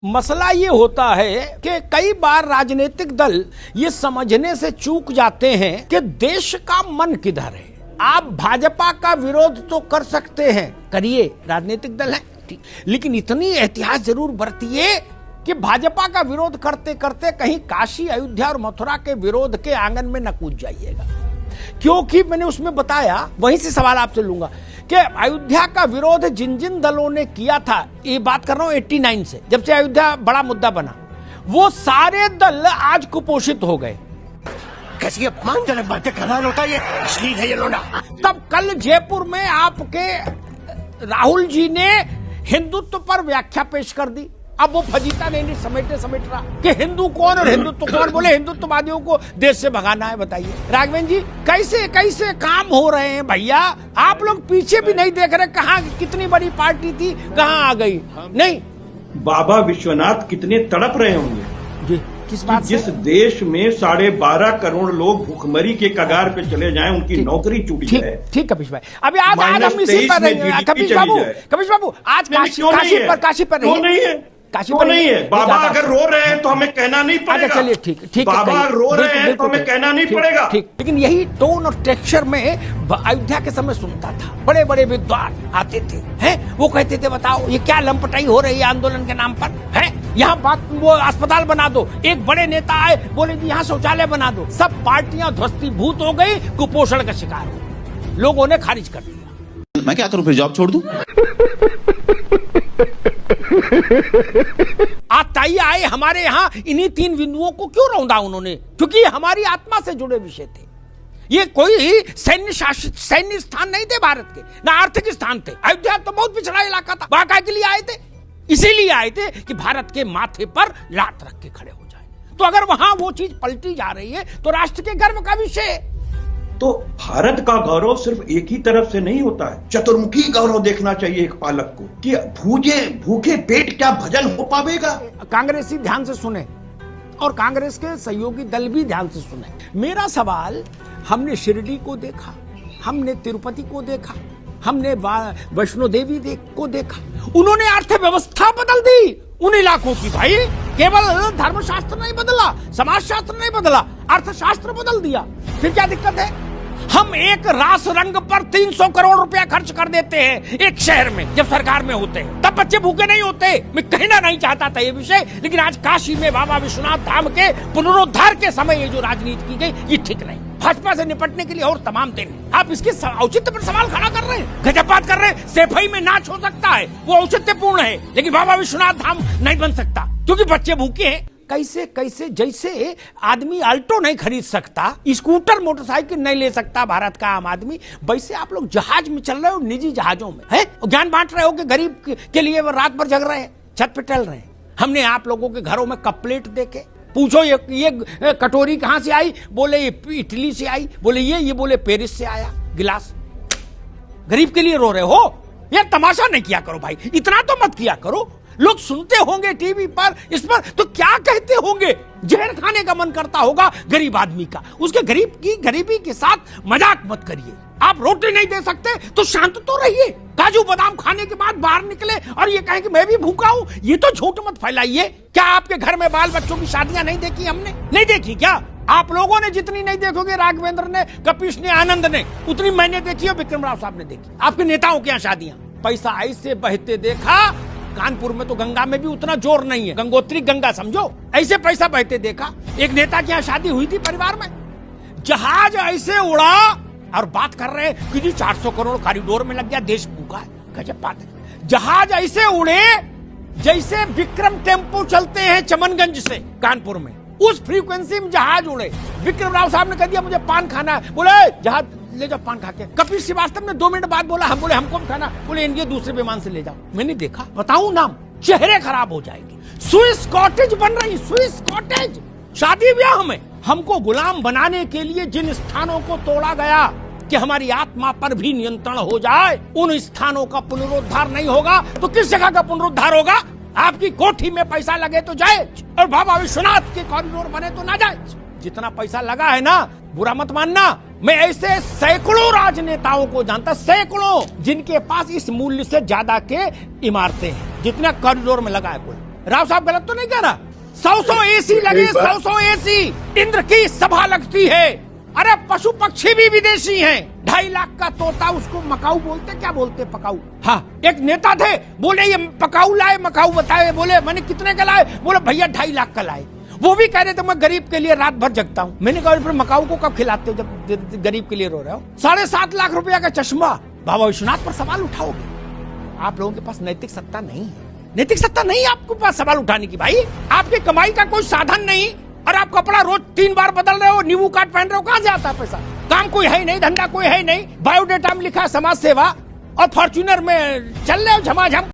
मसला ये होता है कि कई बार राजनीतिक दल ये समझने से चूक जाते हैं कि देश का मन किधर है। आप भाजपा का विरोध तो कर सकते हैं, करिए, राजनीतिक दल है, लेकिन इतनी एहतियात जरूर बरतिए कि भाजपा का विरोध करते करते कहीं काशी, अयोध्या और मथुरा के विरोध के आंगन में न कूद जाइएगा। क्योंकि मैंने उसमें बताया, वहीं से सवाल आपसे लूंगा कि अयोध्या का विरोध जिन जिन दलों ने किया था, ये बात कर रहा हूं 89 से, जब से अयोध्या बड़ा मुद्दा बना, वो सारे दल आज कुपोषित हो गए। कैसी अपमानजनक बातें कर रहा होता ये अश्लील है ये लोना। तब कल जयपुर में आपके राहुल जी ने हिंदुत्व पर व्याख्या पेश कर दी। अब वो फजीता नहीं समेट रहा कि हिंदू कौन और हिंदुत्व कौन, बोले हिंदुत्ववादियों को देश से भगाना है। बताइए राघवेंद्र जी, कैसे कैसे काम हो रहे हैं भैया। आप लोग पीछे भी नहीं देख रहे, कहाँ कितनी बड़ी पार्टी थी, कहाँ आ गई। नहीं, बाबा विश्वनाथ कितने तड़प रहे होंगे जी, किस बात से? जिस देश में 12.5 करोड़ लोग भूखमरी के कगार पे चले जाएं, उनकी नौकरी छूटी जाए। ठीक कपिश भाई, अभी आज हम इसी पर रहेंगे। कपिश बाबू आज काशी पर नहीं है, काशी पर नहीं है। बाबा अगर रो रहे हैं तो हमें कहना नहीं पड़ेगा। चलिए ठीक, बाबा रो रहे हैं तो हमें कहना नहीं पड़ेगा। ठीक, लेकिन यही टोन और टेक्सचर में अयोध्या के समय सुनता था। बड़े बड़े विद्वान आते थे, हैं, वो कहते थे बताओ ये क्या लंपटाई हो रही है आंदोलन के नाम पर, है, यहाँ बात वो अस्पताल बना दो। एक बड़े नेता आए, बोले जी यहाँ शौचालय बना दो। सब पार्टियां ध्वस्तीभूत हो गई, कुपोषण का शिकार हो गई, लोगों ने खारिज कर दिया। मैं क्या करूं, फिर जॉब छोड़ दूं? ताई आए हमारे यहाँ इन्हीं 3 बिंदुओं को क्यों रौंदा उन्होंने, क्योंकि हमारी आत्मा से जुड़े विषय थे। ये कोई सैन्य स्थान नहीं थे भारत के, ना आर्थिक स्थान थे। अयोध्या तो बहुत पिछड़ा इलाका था। वहां के लिए आए थे, इसीलिए आए थे कि भारत के माथे पर लात रख के खड़े हो जाए। तो अगर वहां वो चीज पलटी जा रही है तो राष्ट्र के गर्व का विषय है। तो भारत का गौरव सिर्फ एक ही तरफ से नहीं होता है, चतुर्मुखी गौरव देखना चाहिए एक पालक को कि भूखे पेट क्या भजन हो पावेगा। कांग्रेसी ध्यान से सुने और कांग्रेस के सहयोगी दल भी ध्यान से सुने। मेरा सवाल, हमने शिरडी को देखा, हमने तिरुपति को देखा, हमने वैष्णो देवी को देखा, उन्होंने अर्थव्यवस्था बदल दी उन इलाकों की। भाई केवल धर्मशास्त्र नहीं बदला, समाजशास्त्र नहीं बदला, अर्थशास्त्र बदल दिया। फिर क्या दिक्कत है? हम एक रास रंग पर 300 करोड़ रुपया खर्च कर देते हैं एक शहर में, जब सरकार में होते हैं तब बच्चे भूखे नहीं होते। मैं कहना नहीं चाहता था ये विषय, लेकिन आज काशी में बाबा विश्वनाथ धाम के पुनरुद्धार के समय ये जो राजनीति की गई, ये ठीक नहीं। भाजपा से निपटने के लिए और तमाम दिन आप इसके औचित्य पर सवाल खड़ा कर रहे हैं, गजब बात कर रहे हैं। सेफई में नाच हो सकता है, वो औचित्यपूर्ण है, लेकिन बाबा विश्वनाथ धाम नहीं बन सकता क्योंकि बच्चे भूखे हैं। कैसे कैसे, जैसे आदमी अल्टो नहीं खरीद सकता, स्कूटर मोटरसाइकिल नहीं ले सकता भारत का आम आदमी, वैसे आप लोग जहाज में चल रहे हो, निजी जहाजों में है, ज्ञान बांट रहे हो कि गरीब के लिए वो रात भर जग रहे हैं, छत पे टहल रहे हैं। हमने आप लोगों के घरों में कप प्लेट देके, पूछो ये कटोरी कहां से आई, बोले ये इटली से आई, बोले ये बोले पेरिस से आया गिलास। गरीब के लिए रो रहे हो यार, तमाशा नहीं किया करो भाई, इतना तो मत किया करो। लोग सुनते होंगे टीवी पर, इस पर, तो क्या कहते होंगे? जहर खाने का मन करता होगा गरीब आदमी का। उसके गरीबी के साथ मजाक मत करिए। आप रोटी नहीं दे सकते तो शांत तो रहिए। काजू बादाम खाने के बाद बाहर निकले और ये कहें कि मैं भी भूखा हूं, ये तो झूठ मत फैलाइए। क्या आपके घर में बाल बच्चों की शादियां नहीं देखी हमने? नहीं देखी क्या? आप लोगों ने जितनी नहीं देखोगे, राघवेंद्र ने, कपिश ने, आनंद ने, उतनी मैंने देखी और विक्रम राव साहब ने देखी। आपके नेताओं के यहाँ शादियां पैसा ऐसे बहते देखा। कानपुर में तो गंगा में भी उतना जोर नहीं है, गंगोत्री गंगा समझो, ऐसे पैसा बहते देखा। एक नेता की यहाँ शादी हुई थी परिवार में, जहाज ऐसे उड़ा और बात कर रहे हैं कि जी 400 करोड़ कॉरिडोर में लग गया, देश भूखा है। गजब बात है। जहाज ऐसे उड़े जैसे विक्रम टेम्पो चलते हैं चमनगंज से कानपुर में, उस फ्रीक्वेंसी में जहाज उड़े। विक्रम राव साहब ने कह दिया मुझे पान खाना है, बोले जहाज ले जाओ पान खा के। कपिल श्रीवास्तव ने 2 मिनट बाद बोला, हम बोले हमको भी खाना, बोले इंडिया दूसरे विमान से ले जाओ। मैंने देखा, बताऊं नाम, चेहरे खराब हो जाएंगे। स्विस कॉटेज बन रही, स्विस कॉटेज शादी ब्याह में। हमको गुलाम बनाने के लिए जिन स्थानों को तोड़ा गया कि हमारी आत्मा पर भी नियंत्रण हो जाए, उन स्थानों का पुनरुद्धार नहीं होगा तो किस जगह का पुनरुद्धार होगा? आपकी कोठी में पैसा लगे तो जायज, और बाबा विश्वनाथ के कॉरिडोर बने तो नाजायज। जितना पैसा लगा है ना, बुरा मत मानना, मैं ऐसे सैकड़ों राजनेताओं को जानता, सैकड़ों, जिनके पास इस मूल्य से ज्यादा के इमारतें हैं जितना कॉरिडोर में लगा है। राव साहब गलत तो नहीं कह रहा? 100 एसी लगे, 100 एसी, इंद्र की सभा लगती है। अरे पशु पक्षी भी विदेशी हैं। 2.5 लाख का तोता, उसको मकाऊ बोलते, क्या बोलते पकाऊ? हाँ, एक नेता थे, बोले ये पकाऊ लाए, मकाऊ बताए, बोले मैंने कितने का लाए? बोले भैया 2.5 लाख का लाए। वो भी कह रहे थे मैं गरीब के लिए रात भर जगता हूँ। मैंने कहा फिर मकाऊ को कब खिलाते हो जब गरीब के लिए रो रहे हो? 7.5 लाख रुपया का चश्मा। बाबा विश्वनाथ पर सवाल उठाओगे? आप लोगों के पास नैतिक सत्ता नहीं है। नैतिक सत्ता नहीं है आपके पास सवाल उठाने की। भाई आपकी कमाई का कोई साधन नहीं और आप कपड़ा रोज 3 बार बदल रहे हो, नींबू काट पहन रहे हो, कहां से आता है पैसा? काम कोई है नहीं, धंधा कोई है नहीं, बायोडेटा में लिखा है समाज सेवा और फॉर्च्यूनर में चल रहे हो झमाझम।